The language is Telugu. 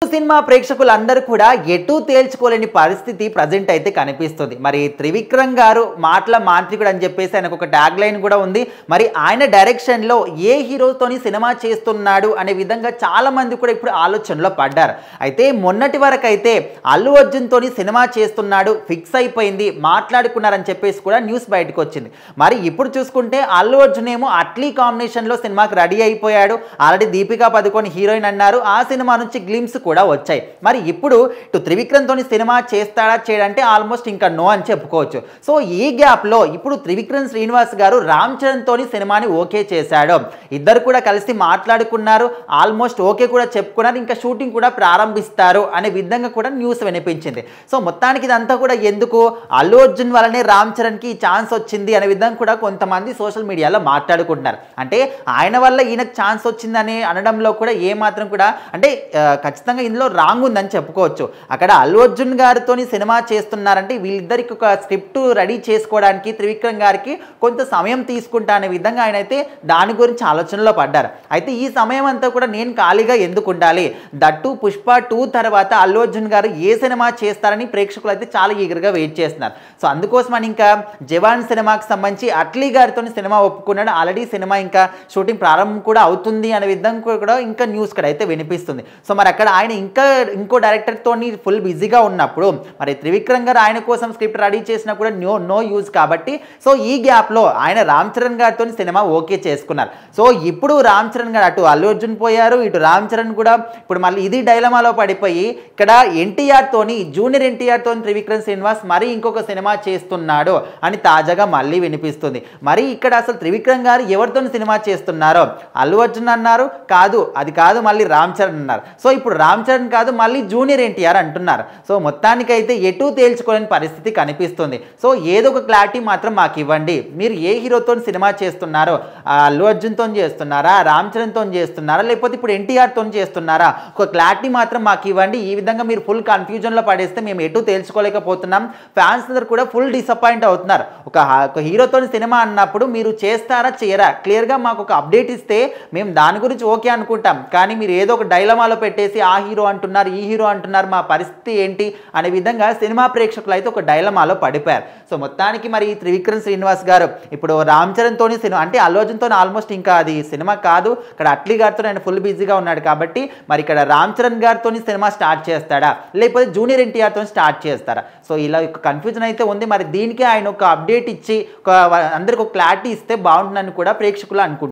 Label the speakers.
Speaker 1: సినిమా ప్రేక్షకులందరూ కూడా ఎటూ తేల్చుకోలేని పరిస్థితి ప్రజెంట్ అయితే కనిపిస్తుంది. మరి త్రివిక్రమ్ గారు మాటల మాంత్రికుడు అని చెప్పేసి ఆయనకు ఒక ట్యాగ్ లైన్ కూడా ఉంది. మరి ఆయన డైరెక్షన్లో ఏ హీరోతోని సినిమా చేస్తున్నాడు అనే విధంగా చాలా మంది కూడా ఇప్పుడు ఆలోచనలో పడ్డారు. అయితే మొన్నటి వరకు అయితే అల్లు అర్జున్ తోని సినిమా చేస్తున్నాడు ఫిక్స్ అయిపోయింది, మాట్లాడుకున్నారని చెప్పేసి కూడా న్యూస్ బయటకు వచ్చింది. మరి ఇప్పుడు చూసుకుంటే అల్లు అర్జున్ ఏమో అట్లీ కాంబినేషన్లో సినిమాకి రెడీ అయిపోయాడు. ఆల్రెడీ దీపికా పదుకొని హీరోయిన్ అన్నారు. ఆ సినిమా నుంచి గ్లిమ్స్ కూడా వచ్చాయి. మరి ఇప్పుడు ఇటు త్రివిక్రమ్ తోని సినిమా చేస్తాడా చేయడంటే ఆల్మోస్ట్ ఇంకా నో అని చెప్పుకోవచ్చు. సో ఈ గ్యాప్లో ఇప్పుడు త్రివిక్రమ్ శ్రీనివాస్ గారు రామ్ చరణ్ తోని సినిమాని ఓకే చేశాడు. ఇద్దరు కూడా కలిసి మాట్లాడుకున్నారు, ఆల్మోస్ట్ ఓకే కూడా చెప్పుకున్నారు, ఇంకా షూటింగ్ కూడా ప్రారంభిస్తారు అనే విధంగా కూడా న్యూస్ వినిపించింది. సో మొత్తానికి ఇదంతా కూడా ఎందుకు, అల్లు అర్జున్ వల్లనే రామ్ చరణ్కి ఈ ఛాన్స్ వచ్చింది అనే విధంగా కూడా కొంతమంది సోషల్ మీడియాలో మాట్లాడుకుంటున్నారు. అంటే ఆయన వల్ల ఈయనకు ఛాన్స్ వచ్చిందని అనడంలో కూడా ఏమాత్రం కూడా అంటే ఖచ్చితంగా ఇందులో రాంగ్ ఉందని చెప్పుకోవచ్చు. అక్కడ అల్లు అర్జున్ గారితో సినిమా చేస్తున్నారంటే వీళ్ళిద్దరికి ఒక స్క్రిప్ట్ రెడీ చేసుకోవడానికి త్రివిక్రమ్ గారికి కొంత సమయం తీసుకుంటా అనే విధంగా ఆయన అయితే దాని గురించి ఆలోచనలో పడ్డారు. అయితే ఈ సమయం అంతా కూడా నేను ఖాళీగా ఎందుకు ఉండాలి, దట్టు పుష్ప 2 తర్వాత అల్లు అర్జున్ గారు ఏ సినిమా చేస్తారని ప్రేక్షకులు అయితే చాలా ఈగర్గా వెయిట్ చేస్తున్నారు. సో అందుకోసమని ఇంకా జవాన్ సినిమాకి సంబంధించి అట్లీ గారితో సినిమా ఒప్పుకున్నాడు. ఆల్రెడీ సినిమా ఇంకా షూటింగ్ ప్రారంభం కూడా అవుతుంది అనే విధంగా కూడా ఇంకా న్యూస్ కూడా అయితే వినిపిస్తుంది. సో మరి అక్కడ ఆయన ఇంకో డైరెక్టర్తో ఫుల్ బిజీగా ఉన్నప్పుడు మరి త్రివిక్రమ్ గారు ఆయన కోసం స్క్రిప్ట్ రెడీ చేసినా కూడా నో యూజ్ కాబట్టి సో ఈ గ్యాప్లో ఆయన రామ్ చరణ్ గారితో సినిమా ఓకే చేసుకున్నారు. సో ఇప్పుడు రామ్ చరణ్ గారు అటు అల్లు అర్జున్ పోయారు, ఇటు రామ్ చరణ్ కూడా ఇప్పుడు మళ్ళీ ఇది డైలమాలో పడిపోయి ఇక్కడ ఎన్టీఆర్ తోని జూనియర్ ఎన్టీఆర్ తోని త్రివిక్రమ్ శ్రీనివాస్ మరి ఇంకొక సినిమా చేస్తున్నాడు అని తాజాగా మళ్ళీ వినిపిస్తుంది. మరి ఇక్కడ అసలు త్రివిక్రమ్ గారు ఎవరితో సినిమా చేస్తున్నారో అల్లు అర్జున్ అన్నారు, కాదు అది కాదు మళ్ళీ రామ్ చరణ్ అన్నారు. సో ఇప్పుడు రామ్ చరణ్ కాదు మళ్ళీ జూనియర్ ఎన్టీఆర్ అంటున్నారు. సో మొత్తానికైతే ఎటూ తేల్చుకోలేని పరిస్థితి కనిపిస్తుంది. సో ఏదో ఒక క్లారిటీ మాత్రం మాకు ఇవ్వండి, మీరు ఏ హీరోతో సినిమా చేస్తున్నారో, అల్లు అర్జున్తో చేస్తున్నారా, రామ్ చరణ్తో చేస్తున్నారా, లేకపోతే ఇప్పుడు ఎన్టీఆర్తో చేస్తున్నారా, ఒక క్లారిటీ మాత్రం మాకు ఇవ్వండి. ఈ విధంగా మీరు ఫుల్ కన్ఫ్యూజన్లో పడేస్తే మేము ఎటూ తేల్చుకోలేకపోతున్నాం. ఫ్యాన్స్ అందరూ కూడా ఫుల్ డిసప్పాయింట్ అవుతున్నారు. ఒక హీరోతో సినిమా అన్నప్పుడు మీరు చేస్తారా చేయరా క్లియర్గా మాకు ఒక అప్డేట్ ఇస్తే మేము దాని గురించి ఓకే అనుకుంటాం. కానీ మీరు ఏదో ఒక డైలమాలో పెట్టేసి ఆ హీరో అంటున్నారు ఈ హీరో అంటున్నారు మా పరిస్థితి ఏంటి అనే విధంగా సినిమా ప్రేక్షకులు అయితే ఒక డైలమాలో పడిపోయారు. సో మొత్తానికి మరి త్రివిక్రమ్ శ్రీనివాస్ గారు ఇప్పుడు రామ్ చరణ్ తోని సినిమా అంటే అల్లు అర్జున్ తోని ఆల్మోస్ట్ ఇంకా అది సినిమా కాదు, ఇక్కడ అట్లీ గారితో ఆయన ఫుల్ బిజీగా ఉన్నాడు కాబట్టి మరి ఇక్కడ రామ్ చరణ్ గారితో సినిమా స్టార్ట్ చేస్తాడా లేకపోతే జూనియర్ ఎన్టీఆర్తో స్టార్ట్ చేస్తారా, సో ఇలా ఒక కన్ఫ్యూజన్ అయితే ఉంది. మరి దీనికి ఆయన ఒక అప్డేట్ ఇచ్చి అందరికి ఒక క్లారిటీ ఇస్తే బాగుంటుందని కూడా ప్రేక్షకులు అనుకుంటున్నారు.